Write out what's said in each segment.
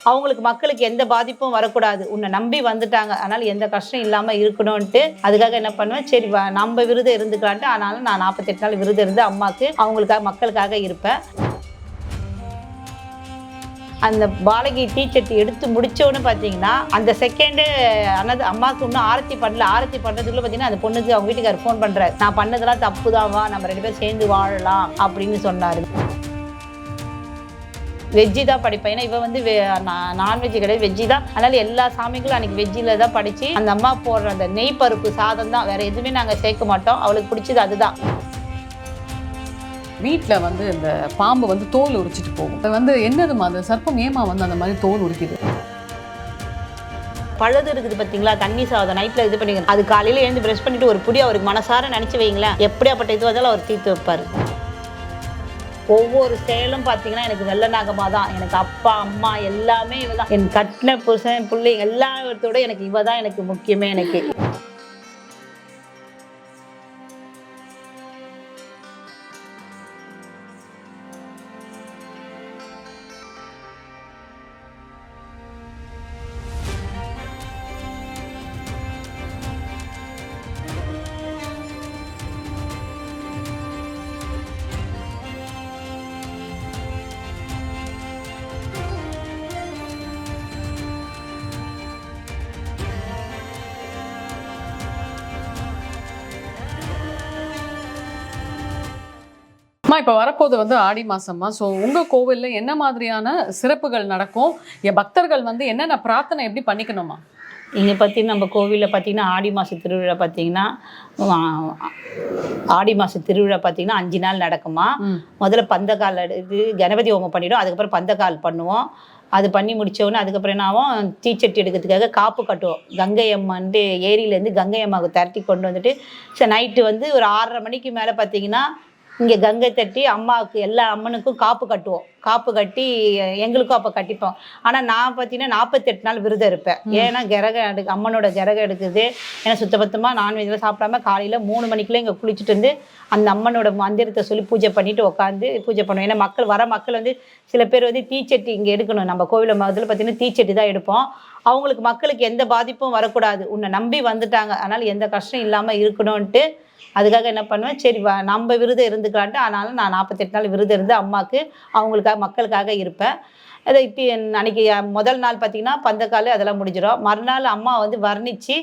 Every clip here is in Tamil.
அவங்களுக்கு மக்களுக்கு எந்த பாதிப்பும் வரக்கூடாது. உன்னை நம்பி வந்துட்டாங்க. அதனால எந்த கஷ்டம் இல்லாம இருக்கணும்ன்ட்டு அதுக்காக என்ன பண்ணுவேன், சரி நம்ம விரதம் இருந்துக்கலான்ட்டு ஆனாலும் நான் 48 நாள் விரதம் இருந்து அம்மாக்கு அவங்களுக்காக மக்களுக்காக இருப்பேன். அந்த பாலகி தீச்சட்டி எடுத்து முடிச்சோன்னு பார்த்தீங்கன்னா, அந்த செகண்டு அம்மாவுக்கு இன்னும் ஆரத்தி பண்ணல. ஆரத்தி பண்ணுறதுக்குள்ள பார்த்தீங்கன்னா, அந்த பொண்ணுக்கு அவங்க வீட்டுக்காரர் ஃபோன் பண்ணுறாரு. நான் பண்ணதெல்லாம் தப்பு தான், வா நம்ம 2 பேரும் சேர்ந்து வாழலாம் அப்படின்னு சொன்னார். வெஜ்ஜி தான் படிப்பேன். ஏன்னா இவ வந்து நான்வெஜ் கிடையாது, வெஜ்ஜி தான். அதனால எல்லா சாமிகளும் அன்னைக்கு வெஜ்ஜில தான் படிச்சு அந்த அம்மா போடுற அந்த நெய் பருப்பு சாதம் தான், வேற எதுவுமே நாங்கள் சேர்க்க மாட்டோம். அவளுக்கு பிடிச்சது அதுதான். வீட்டில் வந்து இந்த பாம்பு வந்து தோல் உரிச்சிட்டு போகும். அது வந்து என்னதுமா அந்த சர்ப்பம் ஏமா வந்து அந்த மாதிரி தோல் உரிக்குது? பழுது இருக்குது பார்த்தீங்களா, தண்ணி சாதம் நைட்டில் இது பண்ணிக்கணும். அது காலையில் எழுந்து ப்ரெஷ் பண்ணிட்டு ஒரு புடி அவருக்கு மனசார நினச்சி வைங்களேன், எப்படியாப்பட்ட இது வந்தாலும் அவர் தீர்த்து வைப்பார். ஒவ்வொரு செயலும் பார்த்தீங்கன்னா எனக்கு வெள்ள நாகமாக தான். எனக்கு அப்பா அம்மா எல்லாமே இவ தான். என் கட்டின புருஷன் பிள்ளைங்க எல்லாத்தோட எனக்கு இவ தான் எனக்கு முக்கியமே. எனக்கு இப்போ வரப்போது வந்து ஆடி மாசமா. ஸோ உங்க கோவில்ல என்ன மாதிரியான சிறப்புகள் நடக்கும்? என் பக்தர்கள் வந்து என்னென்ன பிரார்த்தனை எப்படி பண்ணிக்கணுமா? இங்கே பார்த்தீங்கன்னா நம்ம கோவிலில் பார்த்தீங்கன்னா ஆடி மாத திருவிழா பார்த்தீங்கன்னா ஆடி மாத திருவிழா பார்த்தீங்கன்னா 5 நாள் நடக்குமா. முதல்ல பந்தக்கால் இது கணபதி ஹோமம் பண்ணிவிடும். அதுக்கப்புறம் பந்தக்கால் பண்ணுவோம். அது பண்ணி முடித்தோடனே அதுக்கப்புறம் என்ன ஆகும், தீச்சட்டி எடுக்கிறதுக்காக காப்பு கட்டுவோம். கங்கை அம்மான்ட்டு ஏரியிலேருந்து கங்கை அம்மாவுக்கு திரட்டி கொண்டு வந்துட்டு சரி நைட்டு வந்து ஒரு 6:30 மணிக்கு மேலே பார்த்தீங்கன்னா இங்கே கங்கை தட்டி அம்மாவுக்கு எல்லா அம்மனுக்கும் காப்பு கட்டுவோம். காப்பு கட்டி எங்களுக்கும் அப்போ கட்டிப்போம். ஆனால் நான் பார்த்தீங்கன்னா 48 நாள் விரதம் இருப்பேன். ஏன்னா அம்மனோட கிரகம் எடுக்குது. ஏன்னா சுத்தபத்தமாக நான்வெஜ்லாம் சாப்பிடாம காலையில் 3 மணிக்குள்ளே இங்கே குளிச்சுட்டு வந்து அந்த அம்மனோட மந்திரத்தை சொல்லி பூஜை பண்ணிட்டு உட்காந்து பூஜை பண்ணுவோம். ஏன்னா மக்கள் வந்து சில பேர் வந்து தீச்சட்டி இங்கே எடுக்கணும். நம்ம கோவிலில் முதல்ல பார்த்தீங்கன்னா தீச்சட்டி தான் எடுப்போம். அவங்களுக்கு மக்களுக்கு எந்த பாதிப்பும் வரக்கூடாது. உன்னை நம்பி வந்துட்டாங்க. அதனால் எந்த கஷ்டம் இல்லாமல் இருக்கணும்ன்ட்டு அதுக்காக என்ன பண்ணுவேன், சரி நம்ம விரதம் இருந்துக்கலான்ட்டு ஆனாலும் நான் 48 நாள் விரதம் இருந்து அம்மாவுக்கு அவங்களுக்காக மக்களுக்காக இருப்பேன். அதை அன்றைக்கி முதல் நாள் பார்த்திங்கன்னா பந்தக்கால் அதெல்லாம் முடிஞ்சிடும். மறுநாள் அம்மா வந்து வர்ணித்து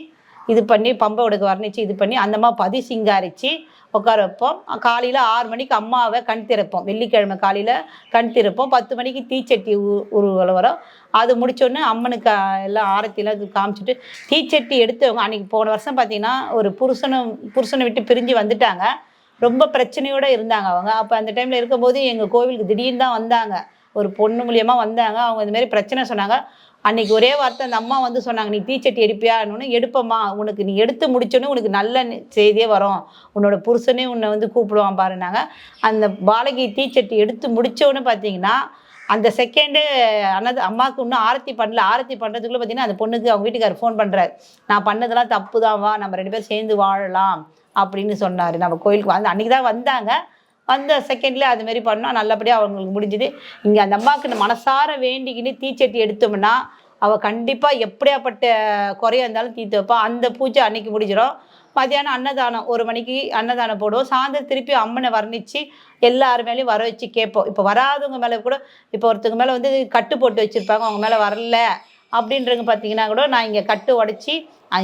இது பண்ணி பம்பை உடைக்க வர்ணித்து இது பண்ணி அந்த அம்மா பதி சிங்காரித்து உட்கார வைப்போம். காலையில் 6 மணிக்கு அம்மாவை கண் திறப்போம். வெள்ளிக்கிழமை காலையில் கண் திறப்போம். 10 மணிக்கு தீச்சட்டி ஊர்வலம் வரும். அது முடித்தோடனே அம்மனுக்கு எல்லாம் ஆரத்திலாம் இது காமிச்சிட்டு தீச்சட்டி எடுத்தவங்க அன்றைக்கி போன வருஷம் பார்த்திங்கன்னா ஒரு புருஷனை விட்டு பிரிஞ்சு வந்துட்டாங்க. ரொம்ப பிரச்சனையோடு இருந்தாங்க அவங்க. அப்போ அந்த டைமில் இருக்கும்போது எங்கள் கோவிலுக்கு திடீர்னு தான் வந்தாங்க. ஒரு பொண்ணு மூலியமாக வந்தாங்க. அவங்க இதுமாரி பிரச்சனை சொன்னாங்க. அன்றைக்கி ஒரே வார்த்தை அந்த அம்மா வந்து சொன்னாங்க, நீ தீச்சட்டி எடுப்பியான்னு. எடுப்பம்மா, உனக்கு நீ எடுத்து முடிச்சோன்னே உனக்கு நல்ல செய்தியே வரும், உன்னோட புருஷனே உன்னை வந்து கூப்பிடுவான் பாருனாங்க. அந்த பாலகி தீச்சட்டி எடுத்து முடித்தோன்னு பார்த்தீங்கன்னா அந்த செகண்டு அம்மாவுக்கு இன்னும் ஆரத்தி பண்ணல. ஆரத்தி பண்ணுறதுக்குள்ளே பார்த்தீங்கன்னா அந்த பொண்ணுக்கு அவங்க வீட்டுக்காரர் ஃபோன் பண்ணுறாரு. நான் பண்ணதெல்லாம் தப்பு தான், வா நம்ம 2 பேரும் சேர்ந்து வாழலாம் அப்படின்னு சொன்னார். நம்ம கோயிலுக்கு வந்து அன்றைக்கி தான் வந்தாங்க. அந்த செகண்ட்லேயே அதுமாரி பண்ணோம். நல்லபடியாக அவங்களுக்கு முடிஞ்சுது. இங்கே அந்த அம்மாவுக்கு மனசார வேண்டிக்கின்னு தீச்சட்டி எடுத்தோம்னா அவள் கண்டிப்பாக எப்படியாப்பட்ட குறையாக இருந்தாலும் தீர்த்து வைப்பா. அந்த பூஜை அன்றைக்கி முடிஞ்சிடும். மதியானம் அன்னதானம் 1 மணிக்கு அன்னதானம் போடுவோம். சாயந்தரம் திருப்பி அம்மனை வர்ணித்து எல்லாரு மேலேயும் வர வச்சு கேட்போம். இப்போ வராதவங்க மேலே கூட இப்போ ஒருத்தவங்க மேலே வந்து கட்டு போட்டு வச்சுருப்பாங்க, அவங்க மேலே வரல அப்படின்றவங்க பார்த்தீங்கன்னா கூட நான் இங்கே கட்டு உடச்சி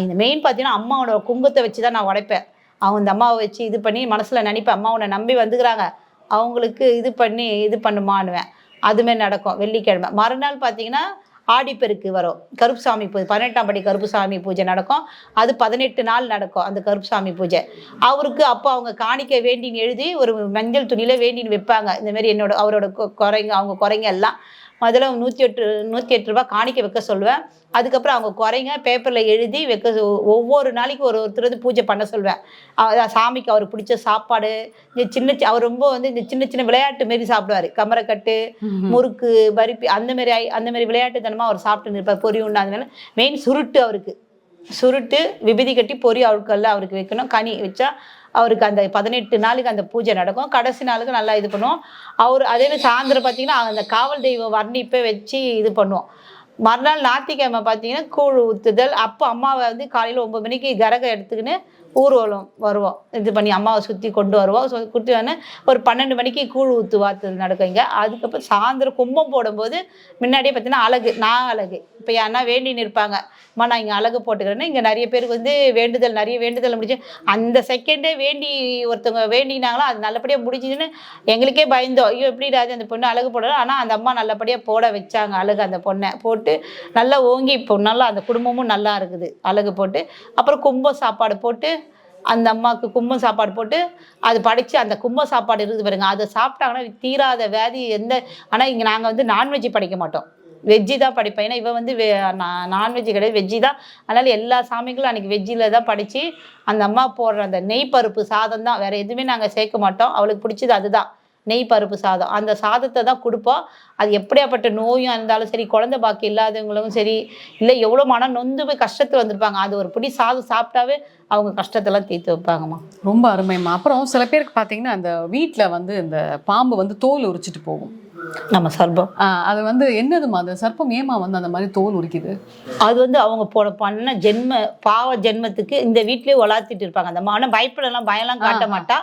இந்த மெயின் பார்த்தீங்கன்னா அம்மாவோட குங்குமத்தை வச்சு தான் நான் உடைப்பேன். அவங்க இந்த அம்மாவை வச்சு இது பண்ணி மனசில் நினைப்பேன், அம்மா உன்னை நம்பி வந்துக்கிறாங்க, அவங்களுக்கு இது பண்ணி இது பண்ணுமான்னுவேன். அதுமாரி நடக்கும். வெள்ளிக்கிழமை மறுநாள் பார்த்தீங்கன்னா ஆடிப்பெருக்கு வரும். கருப்புசாமி பூஜை 18ஆம் படி கருப்புசாமி பூஜை நடக்கும். அது 18 நாள் நடக்கும் அந்த கருப்புசாமி பூஜை. அவருக்கு அப்போ அவங்க காணிக்க வேண்டின்னு எழுதி ஒரு மஞ்சள் துணியில் வேண்டின்னு வைப்பாங்க. இந்தமாரி அவரோட அவங்க குறைங்க எல்லாம் முதல்ல 108 ரூபா காணிக்க வைக்க சொல்லுவேன். அதுக்கப்புறம் அவங்க குறைங்க பேப்பரில் எழுதி வைக்க ஒவ்வொரு நாளைக்கு ஒருத்தர் வந்து பூஜை பண்ண சொல்வேன். சாமிக்கு அவருக்கு பிடிச்ச சாப்பாடு, இந்த அவர் ரொம்ப வந்து இந்த சின்ன சின்ன விளையாட்டு மாரி சாப்பிடுவார். கமரக்கட்டு, முறுக்கு, பருப்பி அந்தமாரி விளையாட்டுத்தனமாக அவர் சாப்பிட்டு இருப்பார். பொரி உண்டு. அதனால மெயின் சுருட்டு விபூதி கட்டி பொரி அவருக்கெல்லாம் அவருக்கு வைக்கணும். கனி வச்சா அவருக்கு அந்த 18 நாளுக்கு அந்த பூஜை நடக்கும். கடைசி நாளுக்கு நல்லா இது பண்ணுவோம். அதே சாயந்தரம் பார்த்தீங்கன்னா அந்த காவல் தெய்வம் வர்ணிப்பை வச்சு இது பண்ணுவோம். மறுநாள் ஞாயிற்றுக்கிழமை பார்த்தீங்கன்னா கூழ் ஊற்றுதல். அப்போ அம்மாவை வந்து காலையில் 9 மணிக்கு கரகம் எடுத்துக்கின்னு ஊர்வலம் வருவோம். இது பண்ணி அம்மாவை சுற்றி கொண்டு வருவோம். குத்தி வந்து ஒரு 12 மணிக்கு கூழ் ஊற்றுவாத்து நடக்கும் இங்கே. அதுக்கப்புறம் சாயந்தரம் கும்பம் போடும்போது முன்னாடியே பார்த்தீங்கன்னா அழகு அழகு இப்போ யாருன்னா வேண்டின்னு இருப்பாங்க, அம்மா நான் இங்கே அழகு போட்டுக்கிறேன்னா இங்கே நிறைய பேருக்கு வந்து நிறைய வேண்டுதல் முடிச்சு அந்த செகண்டே ஒருத்தவங்க வேண்டினாங்களோ அது நல்லபடியாக முடிஞ்சுதுன்னு எங்களுக்கே பயந்தோம். ஐயோ எப்படிடாது அந்த பொண்ணு அழகு போடுறோம். ஆனால் அந்த அம்மா நல்லபடியாக போட வச்சாங்க அழகு. அந்த பொண்ணை போட்டு நல்லா ஓங்கி இப்போ நல்லா அந்த குடும்பமும் நல்லா இருக்குது அழகு போட்டு. அப்புறம் கும்பம் சாப்பாடு போட்டு அந்த அம்மாவுக்கு கும்பம் சாப்பாடு போட்டு அது படைச்சு அந்த கும்ப சாப்பாடு இருக்குது பாருங்க, அதை சாப்பிட்டாங்கன்னா தீராத வியாதி எந்த. ஆனால் இங்கே நாங்கள் வந்து நான்வெஜ் படைக்க மாட்டோம், வெஜ்ஜி தான் படிப்பேன். ஏன்னா இவன் வந்து நான்வெஜ் கிடையாது, வெஜ்ஜி தான். அதனால் எல்லா சாமிகளும் அன்றைக்கி வெஜ்ஜில் தான் படித்து அந்த அம்மா போடுற அந்த நெய் பருப்பு சாதம் தான், வேறு எதுவுமே நாங்கள் சேர்க்க மாட்டோம். அவளுக்கு பிடிச்சது அதுதான், நெய் பருப்பு சாதம். அந்த சாதத்தை தான் கொடுப்போம். அது எப்படியாப்பட்ட நோயும் இருந்தாலும் சரி, குழந்தை பாக்கி இல்லாதவங்களும் சரி, இல்லை எவ்வளோ மனம் நொந்து போய் கஷ்டத்தில் வந்திருப்பாங்க, அது ஒரு பிடி சாதம் சாப்பிட்டாவே அவங்க கஷ்டத்தெல்லாம் தீர்த்து வைப்பாங்கம்மா. ரொம்ப அருமைம்மா. அப்புறம் சில பேருக்கு பார்த்தீங்கன்னா அந்த வீட்டில் வந்து இந்த பாம்பு வந்து தோல் உரிச்சிட்டு போகும். நம்ம சர்ப்பம் அது வந்து என்னதுமா அந்த சர்ப்பம் ஏமா வந்து அந்த மாதிரி தோல் உரிக்குது? அது வந்து அவங்க பண்ண பாவ ஜென்மத்துக்கு இந்த வீட்லயே வளர்த்திட்டு இருப்பாங்க அந்த அம்மா. பயப்படலாம், பயம்லாம் காட்ட மாட்டா.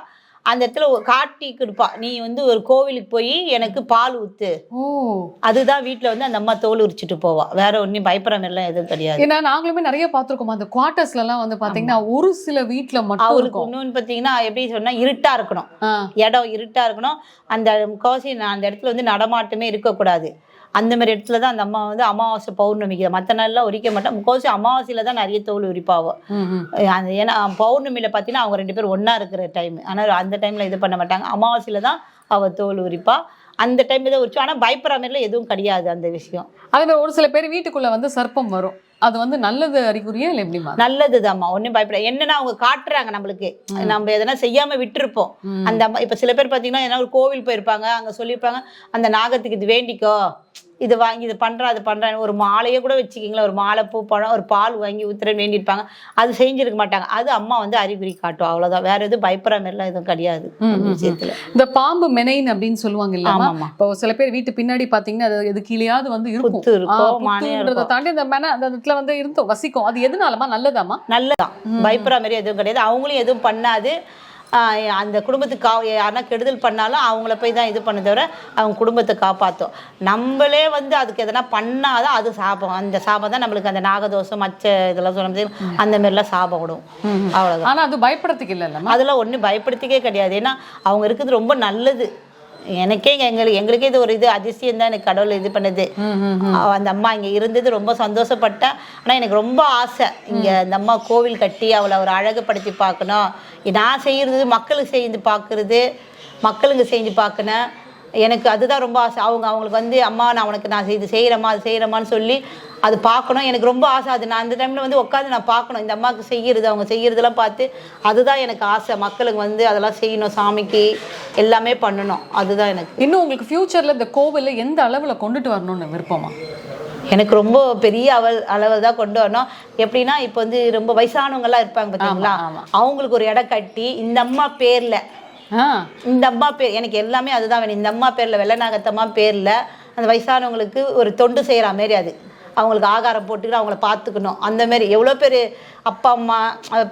அந்த இடத்துல காட்டி கொடுப்பா, நீ வந்து ஒரு கோவிலுக்கு போய் எனக்கு பால் ஊத்து. அதுதான் வீட்டுல வந்து அந்த அம்மா தோல் உரிச்சிட்டு போவா. வேற ஒன்னும் பயப்படுற மாதிரிலாம் எதுவும் கிடையாது. ஏன்னா நாங்களுமே நிறைய பார்த்திருக்கோம் அந்த குவார்டர்ஸ்ல எல்லாம் வந்து பாத்தீங்கன்னா ஒரு சில வீட்டுல மட்டும் அவருக்கு இன்னொன்னு பாத்தீங்கன்னா எப்படி சொன்னா இருட்டா இருக்கணும், இடம் இருட்டா இருக்கணும். அந்த முக்காவாசி அந்த இடத்துல வந்து நடமாட்டமே இருக்கக்கூடாது. அந்த மாதிரி இடத்துல தான் அந்த அம்மா வந்து அமாவாசை பௌர்ணமிக்கு, மற்ற நாள்லாம் உரிக்க மாட்டோம். முக்கால்வாசி அமாவாசையில தான் நிறைய தோல் உரிப்பாவும். அந்த ஏன்னா பௌர்ணமியில பார்த்தீங்கன்னா அவங்க 2 பேரும் ஒன்றா இருக்கிற டைம். ஆனால் அந்த டைமில் இது பண்ண மாட்டாங்க. அமாவாசையில தான் அவள் தோல் உரிப்பா. அந்த டைம் தான் உரிச்சோம். ஆனால் பயப்படுற மாதிரிலாம் எதுவும் கிடையாது அந்த விஷயம். அதில் ஒரு சில பேர் வீட்டுக்குள்ள வந்து சர்ப்பம் வரும், அது வந்து நல்லது அறிகுறியா இல்லை எப்படிமா? நல்லதுதாம்மா, ஒன்றும் பயப்பட. என்னன்னா அவங்க காட்டுறாங்க நம்மளுக்கு, நம்ம எதனா செய்யாம விட்டுருப்போம். அந்த அம்மா இப்போ சில பேர் பார்த்தீங்கன்னா ஏன்னா ஒரு கோவில் போயிருப்பாங்க, அங்கே சொல்லியிருப்பாங்க அந்த நாகத்துக்கு இது வேண்டிக்கோ, இது வாங்கி இது பண்ணுறேன் அது பண்ணுறேன், ஒரு மாலையே கூட வச்சுக்கிங்களேன், ஒரு மாலை பூ பழம் ஒரு பால் வாங்கி ஊத்துறேன்னு வேண்டியிருப்பாங்க. அது செஞ்சிருக்க மாட்டாங்க. அது அம்மா வந்து அறிகுறி காட்டும், அவ்வளோதான். வேற எதுவும் பயப்படுற மாதிரிலாம் எதுவும் கிடையாது விஷயத்துல. இந்த பாம்பு மெனைன் அப்படின்னு சொல்லுவாங்க இல்ல, இப்போ சில பேர் வீட்டு பின்னாடி பாத்தீங்கன்னா அது எது கீழேயாவது வந்து இருக்கும், தாண்டி அந்த மெனை அந்த இடத்துல வந்து இருந்து வசிக்கும். அது எதுனாலமா? நல்லதாமா? நல்லதான், பயப்படுற மாதிரி எதுவும் கிடையாது. அவங்களும் எதுவும் பண்ணாது. அந்த குடும்பத்துக்கு யாருன்னா கெடுதல் பண்ணாலும் அவங்கள போய் தான் இது பண்ண தவிர அவங்க குடும்பத்தை காப்பாற்றும். நம்மளே வந்து அதுக்கு எதனா பண்ணாதான் அது சாபம். அந்த சாபம் தான் நம்மளுக்கு அந்த நாகதோஷம் மச்ச இதெல்லாம் சொல்ல அந்த மாதிரிலாம் சாபம் விடும், அவ்வளோதான். ஆனால் அது பயப்படுறதுக்கு இல்லை, அதெல்லாம் ஒன்றும் பயப்படுத்திக்கே கிடையாது. ஏன்னா அவங்க இருக்கிறது ரொம்ப நல்லது. எனக்கே எங்களுக்கே இது ஒரு இது அதிசயம் தான், எனக்கு கடவுள் இது பண்ணது. அந்த அம்மா இங்கே இருந்தது ரொம்ப சந்தோஷப்பட்டேன். ஆனால் எனக்கு ரொம்ப ஆசை இங்கே அந்த அம்மா கோவில் கட்டி அவளை ஒரு அழகுப்படுத்தி பார்க்கணும். நான் செய்கிறது மக்களுக்கு செஞ்சு பார்க்குறது, மக்களுக்கு செஞ்சு பார்க்கணும். எனக்கு அதுதான் ரொம்ப ஆசை. அவங்களுக்கு வந்து அம்மா நான் இது செய்கிறேம்மா அது செய்கிறேம்மான்னு சொல்லி அது பார்க்கணும். எனக்கு ரொம்ப ஆசை. அது நான் அந்த டைமில் வந்து உட்காந்து நான் பார்க்கணும், இந்த அம்மாவுக்கு செய்கிறது அவங்க செய்கிறதெல்லாம் பார்த்து. அதுதான் எனக்கு ஆசை, மக்களுக்கு வந்து அதெல்லாம் செய்யணும், சாமிக்கு எல்லாமே பண்ணணும். அதுதான் எனக்கு. இன்னும் உங்களுக்கு ஃப்யூச்சரில் இந்த கோவிலில் எந்த அளவில் கொண்டுட்டு வரணும்னு விருப்பமா? எனக்கு ரொம்ப பெரிய அளவில் தான் கொண்டு வரணும். எப்படின்னா இப்போ வந்து ரொம்ப வயசானவங்கெல்லாம் இருப்பாங்க பார்த்தீங்களா, அவங்களுக்கு ஒரு இடம் கட்டி இந்த அம்மா பேரில், இந்த அம்மா பேர் எனக்கு எல்லாமே அதுதான் வேணும். இந்த அம்மா பேரில், வெள்ளநாகத்தம்மா பேரில் அந்த வயசானவங்களுக்கு ஒரு தொண்டு செய்கிற மாரி, அது அவங்களுக்கு ஆகாரம் போட்டுக்கிட்டு அவங்கள பார்த்துக்கணும். அந்த மாதிரி எவ்வளோ பேர் அப்பா அம்மா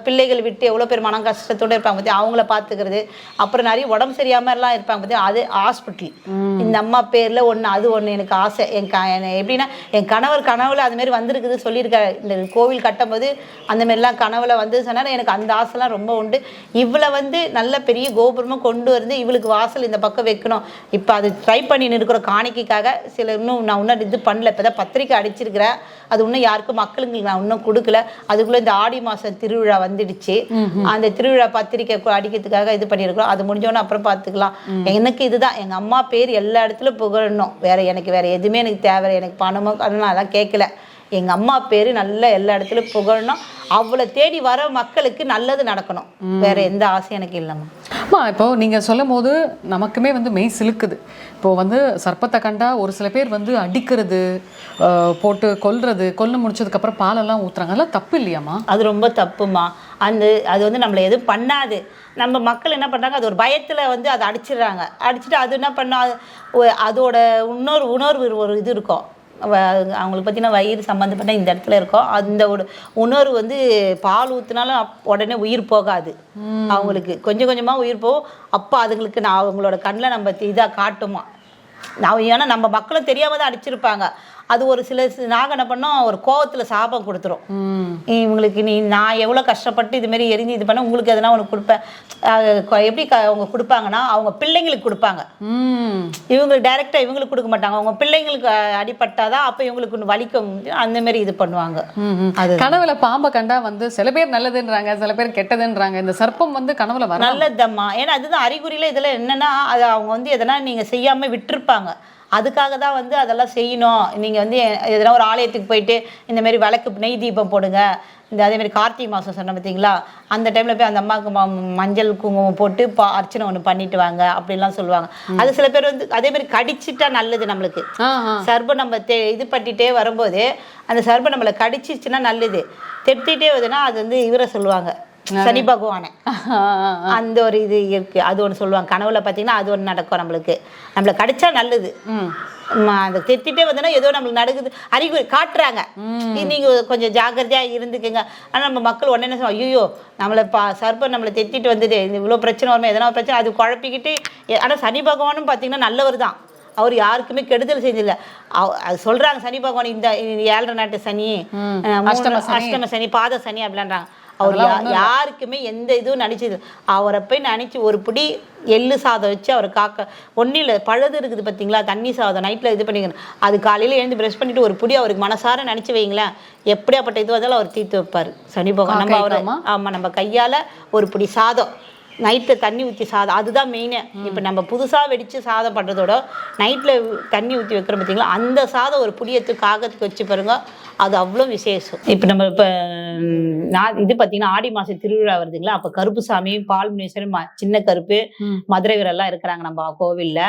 பிள்ளைகள் விட்டு எவ்வளோ பேர் மனம் கஷ்டத்தோடு இருப்பாங்க பற்றி அவங்கள பார்த்துக்கிறது. அப்புறம் நிறைய உடம்பு சரியாமலாம் இருப்பாங்க பற்றி அது ஹாஸ்பிட்டல். இந்த அம்மா பேரில் ஒன்று, அது ஒன்று எனக்கு ஆசை. எப்படின்னா என் கனவுல அதுமாரி வந்திருக்குது சொல்லியிருக்காரு. இந்த கோவில் கட்டும்போது அந்தமாரிலாம் கனவுல வந்து சொன்னால் எனக்கு அந்த ஆசைலாம் ரொம்ப உண்டு. இவளை வந்து நல்ல பெரிய கோபுரமாக கொண்டு வந்து இவளுக்கு வாசல் இந்த பக்கம் வைக்கணும். இப்போ அது ட்ரை பண்ணி இருக்கிற காணிக்கைக்காக சில நான் இது பண்ணல. இப்போ தான் பத்திரிக்கை அடிச்சிருக்கிறேன். அது இன்னும் யாருக்கும் மக்களுங்களுக்கு நான் இன்னும் கொடுக்கல. அதுக்குள்ளே இந்த ஆடி மாதம் திருவிழா வந்துடுச்சு. அந்த திருவிழா பத்திரிக்கை அடிக்கிறதுக்காக இது பண்ணியிருக்கிறோம். அது முடிஞ்சோன்னு அப்புறம் பார்த்துக்கலாம். எனக்கு இதுதான், எங்கள் அம்மா பேர் எல்லா இடத்துலையும் புகழணும். எனக்கு வேறு எதுவுமே எனக்கு தேவை, எனக்கு பணமோ அதெல்லாம் அதெல்லாம் கேட்கல. எங்கள் அம்மா பேர் நல்ல எல்லா இடத்துலையும் புகழணும். அவளை தேடி வர மக்களுக்கு நல்லது நடக்கணும். வேற எந்த ஆசையும் எனக்கு இல்லைம்மா. இப்போ நீங்கள் சொல்லும் போது நமக்குமே வந்து மெய் சிலுக்குது. இப்போ வந்து சர்ப்பத்தை கண்டா ஒரு சில பேர் வந்து அடிக்கிறது, போட்டு கொல்ல முடிச்சதுக்கப்புறம் பாலெல்லாம் ஊற்றுறாங்க. அதெல்லாம் தப்பு இல்லையாம்மா? அது ரொம்ப தப்புமா. அது வந்து நம்மளை எதுவும் பண்ணாது. நம்ம மக்கள் என்ன பண்ணுறாங்க, அது ஒரு பயத்தில் வந்து அதை அடிச்சிடுறாங்க. அடிச்சுட்டு அது என்ன பண்ணா அதோட உணர்வு ஒரு இது இருக்கும். அவங்களுக்கு பார்த்தீங்கன்னா வயிறு சம்மந்தப்பட்ட இந்த இடத்துல இருக்கும். அந்த ஒரு உணர்வு வந்து பால் ஊற்றினாலும் உடனே உயிர் போகாது அவங்களுக்கு. கொஞ்சம் கொஞ்சமாக உயிர் போகும். அப்போ அதுங்களுக்கு நான் அவங்களோட கண்ணில் நம்ம இதாக காட்டுமா. ஏன்னா நம்ம மக்களும் தெரியாமல் தான் அடிச்சிருப்பாங்க. அது ஒரு சில நாங்கள் என்ன பண்ணோம், ஒரு கோவத்தில் சாபம் கொடுத்துரும். இவங்களுக்கு நான் எவ்வளோ கஷ்டப்பட்டு இதுமாரி எரிஞ்சு இது பண்ண உங்களுக்கு எதனா ஒன்று கொடுப்பேன். எப்படி அவங்க கொடுப்பாங்கன்னா அவங்க பிள்ளைங்களுக்கு கொடுப்பாங்க. இவங்களுக்கு டைரெக்டாக இவங்களுக்கு கொடுக்க மாட்டாங்க. அவங்க பிள்ளைங்களுக்கு அடிபட்டாதான் அப்போ இவங்களுக்கு ஒன்று வலிக்கும். அந்தமாரி இது பண்ணுவாங்க. அது கனவுல பாம்பை கண்டா வந்து சில பேர் நல்லதுன்றாங்க, சில பேர் கெட்டதுன்றாங்க. இந்த சர்ப்பம் வந்து கனவுல வர நல்லதம்மா. ஏன்னா அதுதான் அறிகுறியில் இதில் என்னன்னா, அது அவங்க வந்து எதனா நீங்கள் செய்யாமல் விட்டுருப்பாங்க. அதுக்காக தான் வந்து அதெல்லாம் செய்யணும். நீங்கள் வந்து எதனா ஒரு ஆலயத்துக்கு போயிட்டு இந்தமாரி விளக்கு நெய் தீபம் போடுங்க. அதேமாதிரி கார்த்திகை மாதம் சொன்ன பார்த்தீங்களா, அந்த டைமில் போய் அந்த அம்மாவுக்கு மஞ்சள் குங்குமம் போட்டு அர்ச்சனை ஒன்று பண்ணிட்டு வாங்க அப்படிலாம் சொல்லுவாங்க. அது சில பேர் வந்து அதேமாதிரி கடிச்சிட்டா நல்லது நம்மளுக்கு. சர்பம் நம்ம இது பண்ணிட்டே வரும்போது அந்த சர்பம் நம்மளை கடிச்சிச்சுன்னா நல்லது. தெத்திட்டே வருதுன்னா அது வந்து இவரை சொல்லுவாங்க சனி பகவானை. அந்த ஒரு இது இருக்கு. அது ஒன்று சொல்லுவாங்க கனவுல பார்த்தீங்கன்னா, அது ஒன்று நடக்கும். நம்மளை கடிச்சா நல்லது. அந்த தெத்திட்டே வந்தோன்னா ஏதோ நம்மளுக்கு நடக்குது அறிகுறி காட்டுறாங்க. நீங்கள் கொஞ்சம் ஜாக்கிரதையாக இருந்துக்குங்க. ஆனால் நம்ம மக்கள் உடனே என்ன சொல்லுவாங்க, ஐயோ நம்மளை சர்ப்பம் நம்மளை தெத்திட்டு வந்தது, இவ்வளோ பிரச்சனை வருமே, எதனா பிரச்சனை அது குழப்பிக்கிட்டு. ஆனால் சனி பகவானும் பார்த்தீங்கன்னா நல்லவர் தான். அவர் யாருக்குமே கெடுதல் செஞ்சதில்லை. அது சொல்கிறாங்க சனி பகவான் இந்த 7.5 நாட்டு சனி, அஷ்டம சனி, பாத சனி அப்படின்றாங்க. அவர் யாருக்குமே எந்த இதுவும் நினைச்சது. அவரை போய் நினைச்சு ஒரு பிடி எள்ளு சாதம் வச்சு அவரை காக்க ஒன்றும் இல்லை. பழுது இருக்குது பார்த்தீங்களா, தண்ணி சாதம் நைட்டில் இது பண்ணிக்கணும். அது காலையில் எழுந்து ப்ரெஷ் பண்ணிட்டு ஒரு பிடி அவருக்கு மனசார நினச்சி வைங்களேன், எப்படியாப்பட்ட இது வந்தாலும் அவர் தீர்த்து வைப்பார் சனி பகவான். நம்ம அவரை ஆமாம் நம்ம கையால் ஒரு பிடி சாதம் நைட்டில் தண்ணி ஊற்றி சாதம், அதுதான் மெயினு. இப்போ நம்ம புதுசாக வெடித்து சாதம் பண்ணுறதோட நைட்டில் தண்ணி ஊற்றி வைக்கிறோம் பார்த்தீங்களா, அந்த சாதம் ஒரு புடியத்துக்கு காகத்துக்கு வச்சு பாருங்க, அது அவ்வளோ விசேஷம். இப்போ நம்ம இது பார்த்தீங்கன்னா ஆடி மாதம் திருவிழா வருதுங்களா, அப்போ கருப்பு சாமி, பால் முனீஸ்வரன், சின்ன கருப்பு, மதுரை வீரெல்லாம் இருக்கிறாங்க நம்ம கோவிலில்.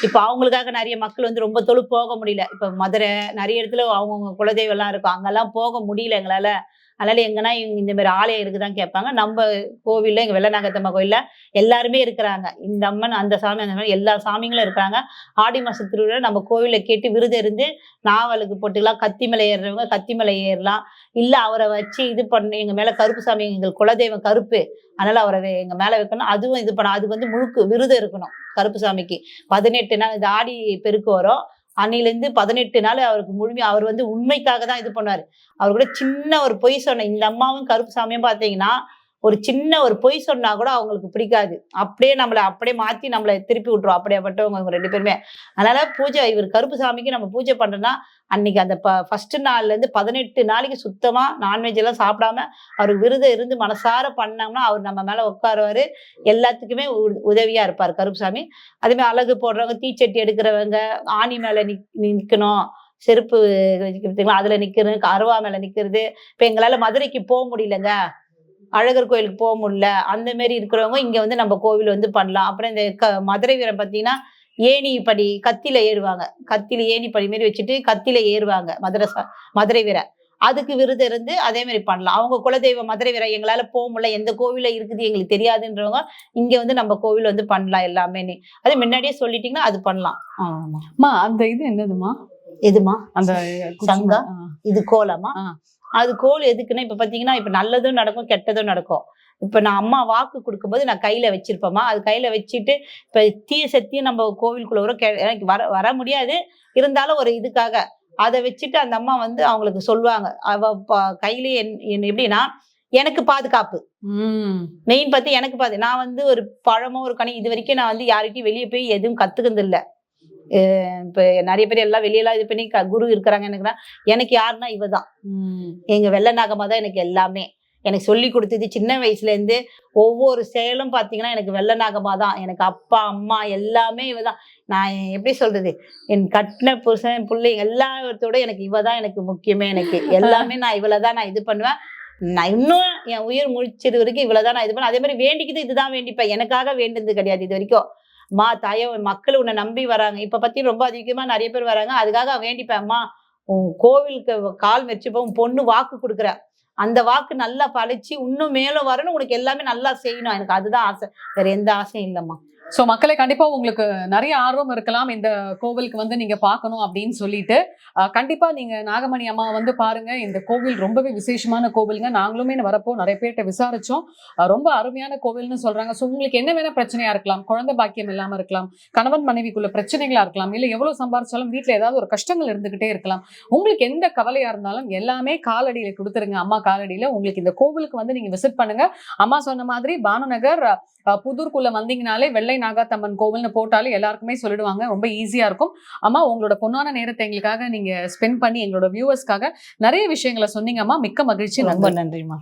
இப்போ அவங்களுக்காக நிறைய மக்கள் வந்து ரொம்ப போக முடியல. இப்போ மதுரை நிறைய இடத்துல அவங்கவுங்க குலதெய்வம்லாம் இருக்கும், அங்கெல்லாம் போக முடியல எங்களால். அதனால எங்கன்னா இந்த மாதிரி ஆலயம் இருக்குதான் கேட்பாங்க. நம்ம கோவிலில் எங்கள் வெள்ளநாகத்தம்மா கோயிலில் எல்லாருமே இருக்கிறாங்க. இந்த அம்மன் அந்த சாமி அந்த மாதிரி எல்லா சாமிங்களும் இருக்கிறாங்க. ஆடி மாதம் திருவிழா நம்ம கோவிலில் கேட்டு விருது இருந்து நாவலுக்கு போட்டுக்கலாம். கத்தி மலை ஏறுறவங்க கத்தி மலை ஏறலாம். இல்லை அவரை வச்சு இது பண்ணி எங்கள் மேலே கருப்பு சாமி, எங்கள் குலதெய்வம் கருப்பு, அதனால் அவரை எங்கள் மேலே வைக்கணும். அதுவும் இது பண்ண அதுக்கு வந்து முழுக்கு விருது இருக்கணும் கருப்பு சாமிக்கு. 18 நாள் இந்த ஆடி பெருக்கு வரும், அன்னிலேருந்து 18 நாள் அவருக்கு முழுமையாக அவர் வந்து உண்மைக்காக தான் இது பண்ணுவார். அவர் கூட சின்ன ஒரு பொய் சொன்ன இந்த அம்மாவும் கருப்பு சாமியும் பார்த்தீங்கன்னா, ஒரு சின்ன ஒரு பொய் சொன்னா கூட அவங்களுக்கு பிடிக்காது. அப்படியே நம்மளை அப்படியே மாற்றி நம்மளை திருப்பி விட்டுரும். அப்படியேப்பட்டவங்க அவங்க 2 பேருமே. அதனால பூஜை இவர் கருப்பு சாமிக்கு நம்ம பூஜை பண்ணுறோன்னா அன்னைக்கு அந்த ஃபர்ஸ்ட் நாள்லேருந்து 18 நாளைக்கு சுத்தமாக நான்வெஜ் எல்லாம் சாப்பிடாம அவருக்கு விரதம் இருந்து மனசார பண்ணோம்னா அவர் நம்ம மேலே உட்காருவார். எல்லாத்துக்குமே உதவியாக இருப்பார் கருப்பு சாமி. அதேமாதிரி அழகு போடுறவங்க, தீச்சட்டி எடுக்கிறவங்க, ஆணி மேலே நிற்கணும், செருப்பு வச்சுக்கிறதுங்களா அதில் நிற்கிறது, அருவா மேலே நிற்கிறது. இப்போ எங்களால் மதுரைக்கு போக முடியலங்க, அழகர் கோயிலுக்கு போக முடியல, அந்த மாரி இருக்கிறவங்க இங்கே வந்து நம்ம கோவில் வந்து பண்ணலாம். அப்புறம் இந்த மதுரை வீரம் பார்த்தீங்கன்னா ஏணி படி கத்தியில ஏறுவாங்க. கத்தியில ஏணி படி மாரி வச்சுட்டு கத்தியில ஏறுவாங்க மதுரை வீர. அதுக்கு விருது இருந்து அதே மாதிரி பண்ணலாம். அவங்க குலதெய்வம் மதுரை வீர எங்களால் போக முடியல, எந்த கோவில இருக்குது எங்களுக்கு தெரியாதுன்றவங்க இங்கே வந்து நம்ம கோவில் வந்து பண்ணலாம் எல்லாமே. அது முன்னாடியே சொல்லிட்டீங்கன்னா அது பண்ணலாம். ஆமாம்மா. அந்த இது என்னதுமா? எதுமா? அந்த சங்கா இது கோலமா? அது கோல் எதுக்குன்னா இப்போ பார்த்தீங்கன்னா இப்போ நல்லதும் நடக்கும் கெட்டதும் நடக்கும். இப்போ நான் அம்மா வாக்கு கொடுக்கும்போது நான் கையில் வச்சிருப்பேம்மா. அது கையில் வச்சுட்டு இப்போ தீய சக்தியும் நம்ம கோவிலுக்குள்ள வரும், எனக்கு வர முடியாது, இருந்தாலும் ஒரு இதுக்காக அதை வச்சுட்டு அந்த அம்மா வந்து அவங்களுக்கு சொல்லுவாங்க. அவ கையிலே எப்படின்னா எனக்கு பாதுகாப்பு மெயின் பார்த்து எனக்கு நான் வந்து ஒரு பழமோ ஒரு கனி இது வரைக்கும் நான் வந்து யார்கிட்டையும் வெளியே போய் எதுவும் கற்றுக்கிறது இல்லை. இப்போ நிறைய பேர் எல்லாம் வெளியெல்லாம் இது பண்ணி குரு இருக்கிறாங்க. எனக்கு யாருன்னா இவ தான், எங்க வெள்ள நாகமா தான் எனக்கு எல்லாமே. எனக்கு சொல்லி கொடுத்தது சின்ன வயசுலேருந்து ஒவ்வொரு செயலும் பார்த்தீங்கன்னா எனக்கு வெள்ள நாகமா தான். எனக்கு அப்பா அம்மா எல்லாமே இவ தான். நான் எப்படி சொல்றது, என் கட்டின புருஷன் பிள்ளைங்க எல்லாத்தோட எனக்கு இவ தான் எனக்கு முக்கியமே. எனக்கு எல்லாமே நான் இவளை தான் நான் இது பண்ணுவேன். நான் இன்னும் என் உயிர் முடிச்சது வரைக்கும் இவளை தான் நான் இது பண்ணுவேன். அதே மாதிரி வேண்டிக்கிது இதுதான் வேண்டிப்பேன். எனக்காக வேண்டியது கிடையாது இது வரைக்கும். தாயோ மக்கள் உன்னை நம்பி வராங்க. இப்ப பத்தி ரொம்ப அதிகமா நிறைய பேர் வராங்க. அதுக்காக வேண்டிப்பேன், அம்மா உன் கோவிலுக்கு கால் வச்சுப்ப, உன் பொண்ணு வாக்கு கொடுக்குற, அந்த வாக்கு நல்லா பழிச்சு இன்னும் மேலும் வரணும், உனக்கு எல்லாமே நல்லா செய்யணும். எனக்கு அதுதான் ஆசை, வேற எந்த ஆசையும் இல்லைம்மா. சோ மக்களை கண்டிப்பா உங்களுக்கு நிறைய ஆர்வம் இருக்கலாம் இந்த கோவிலுக்கு வந்து நீங்க பார்க்கணும் அப்படின்னு சொல்லிட்டு கண்டிப்பா நீங்க நாகமணி அம்மா வந்து பாருங்க. இந்த கோவில் ரொம்பவே விசேஷமான கோவிலுங்க. நாங்களுமே வரப்போ நிறைய பேர்கிட்ட விசாரிச்சோம். ரொம்ப அருமையான கோவில்னு சொல்றாங்க. சோ உங்களுக்கு என்ன வேணா பிரச்சனையா இருக்கலாம், குழந்தை பாக்கியம் இல்லாம இருக்கலாம், கணவன் மனைவிக்குள்ள பிரச்சனைகளா இருக்கலாம், இல்ல எவ்வளவு சம்பாரிச்சாலும் வீட்டுல ஏதாவது ஒரு கஷ்டங்கள் இருந்துகிட்டே இருக்கலாம். உங்களுக்கு எந்த கவலையா இருந்தாலும் எல்லாமே காலடியில கொடுத்துருங்க. அம்மா காலடியில. உங்களுக்கு இந்த கோவிலுக்கு வந்து நீங்க விசிட் பண்ணுங்க. அம்மா சொன்ன மாதிரி பானுநகர் புதூர்க்குள்ள வந்தீங்கனாலே வெள்ளை நாகாத்தம்மன் கோவில்னு போட்டாலே எல்லாருக்குமே சொல்லிடுவாங்க. ரொம்ப ஈஸியா இருக்கும். அம்மா உங்களோட பொன்னான நேரத்தை எங்களுக்காக நீங்க ஸ்பெண்ட் பண்ணி எங்களோட வியூவர்ஸ்க்காக நிறைய விஷயங்களை சொன்னீங்க அம்மா. மிக்க மகிழ்ச்சி. ரொம்ப நன்றிம்மா.